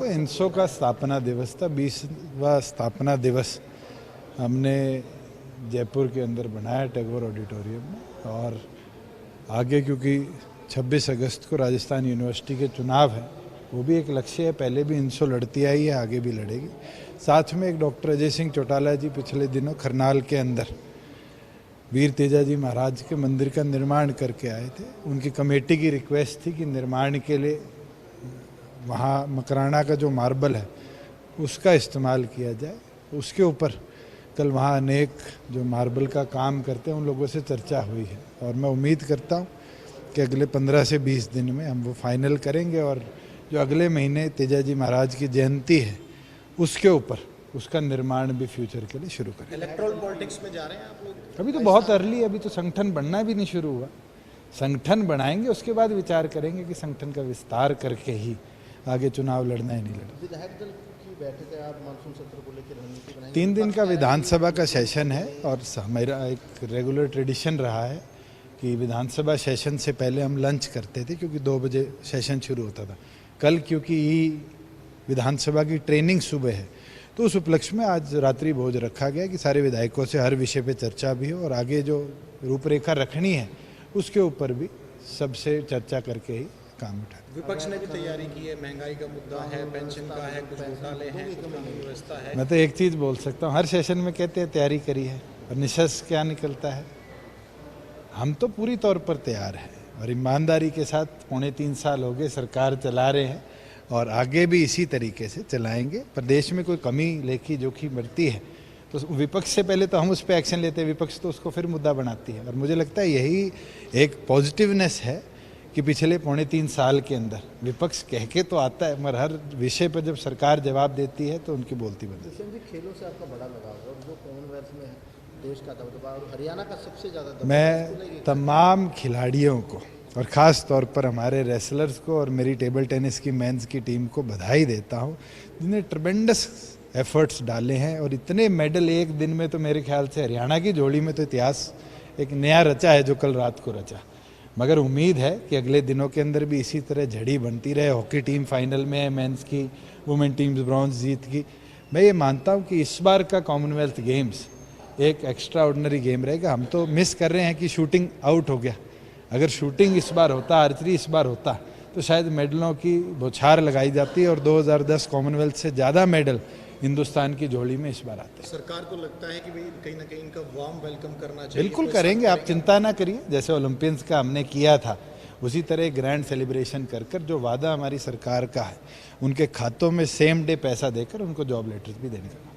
देखो, इनसो का स्थापना दिवस था, 20वां स्थापना दिवस हमने जयपुर के अंदर बनाया टैगोर ऑडिटोरियम में। और आगे क्योंकि 26 अगस्त को राजस्थान यूनिवर्सिटी के चुनाव है, वो भी एक लक्ष्य है। पहले भी इनसो लड़ती आई है, आगे भी लड़ेगी। साथ में एक डॉक्टर अजय सिंह चौटाला जी पिछले दिनों खरनाल के अंदर वीर तेजाजी महाराज के मंदिर का निर्माण करके आए थे। उनकी कमेटी की रिक्वेस्ट थी कि निर्माण के लिए वहाँ मकराना का जो मार्बल है उसका इस्तेमाल किया जाए। उसके ऊपर कल वहाँ अनेक जो मार्बल का काम करते हैं उन लोगों से चर्चा हुई है, और मैं उम्मीद करता हूँ कि अगले 15 से 20 दिन में हम वो फाइनल करेंगे। और जो अगले महीने तेजाजी महाराज की जयंती है उसके ऊपर उसका निर्माण भी फ्यूचर के लिए शुरू करें। इलेक्ट्रल पॉलिटिक्स में जा रहे हैं आप लोग? अभी तो बहुत अर्ली है, अभी तो संगठन बनना भी नहीं शुरू हुआ। संगठन बनाएंगे, उसके बाद विचार करेंगे कि संगठन का विस्तार करके ही आगे चुनाव लड़ना है नहीं लड़ना। विधायक दल की बैठक है, आप मानसून सत्र को लेकर रणनीति बनाएंगे? 3 दिन का विधानसभा का सेशन है, और हमारा एक रेगुलर ट्रेडिशन रहा है कि विधानसभा सेशन से पहले हम लंच करते थे, क्योंकि 2 बजे सेशन शुरू होता था। कल क्योंकि विधानसभा की ट्रेनिंग सुबह है, तो उस उपलक्ष्य में आज रात्रि भोज रखा गया कि सारे विधायकों से हर विषय पे चर्चा भी हो, और आगे जो रूपरेखा रखनी है उसके ऊपर भी सबसे चर्चा करके ही काम उठा। विपक्ष ने भी तैयारी की है, महंगाई का मुद्दा है, पेंशन का है, कुछ घोटाले हैं, कुछ कानून व्यवस्था है। मैं तो एक चीज़ बोल सकता हूँ, हर सेशन में कहते हैं तैयारी करी है, और निष्कर्ष क्या निकलता है? हम तो पूरी तौर पर तैयार हैं, और ईमानदारी के साथ 3.25 साल हो गए सरकार चला रहे हैं, और आगे भी इसी तरीके से चलाएंगे। प्रदेश में कोई कमी लेखी जोखी बढ़ती है तो विपक्ष से पहले तो हम उस पर एक्शन लेते हैं, विपक्ष तो उसको फिर मुद्दा बनाती है। और मुझे लगता है यही एक पॉजिटिवनेस है कि पिछले 3.25 साल के अंदर विपक्ष कह के तो आता है, मगर हर विषय पर जब सरकार जवाब देती है तो उनकी बोलती बनती है। खेलों से आपका बड़ा लगाव है, और जो कॉमनवेल्थ में देश का दबदबा और हरियाणा का सबसे ज़्यादा, मैं तमाम खिलाड़ियों को और ख़ास तौर पर हमारे रेसलर्स को और मेरी टेबल टेनिस की मेंस की टीम को बधाई देता हूँ, जिन्हें ट्रमेंडस एफर्ट्स डाले हैं। और इतने मेडल एक दिन में, तो मेरे ख्याल से हरियाणा की जोड़ी में तो इतिहास एक नया रचा है जो कल रात को रचा। मगर उम्मीद है कि अगले दिनों के अंदर भी इसी तरह झड़ी बनती रहे। हॉकी टीम फाइनल में है, मेंस की, वुमेन टीम्स ब्रॉन्ज जीत की। मैं ये मानता हूँ कि इस बार का कॉमनवेल्थ गेम्स एक एक्स्ट्रा ऑर्डिनरी गेम रहेगा। हम तो मिस कर रहे हैं कि शूटिंग आउट हो गया। अगर शूटिंग इस बार होता, आर्चरी इस बार होता, तो शायद मेडलों की बौछार लगाई जाती, और 2010 कॉमनवेल्थ से ज़्यादा मेडल हिंदुस्तान की झोली में इस बार आते हैं। सरकार को लगता है कि भाई कहीं ना कहीं इनका वार्म वेलकम करना चाहिए? बिल्कुल करेंगे, आप चिंता ना करिए। जैसे ओलंपियंस का हमने किया था, उसी तरह ग्रैंड सेलिब्रेशन कर जो वादा हमारी सरकार का है, उनके खातों में सेम डे पैसा देकर उनको जॉब लेटर्स भी देने का।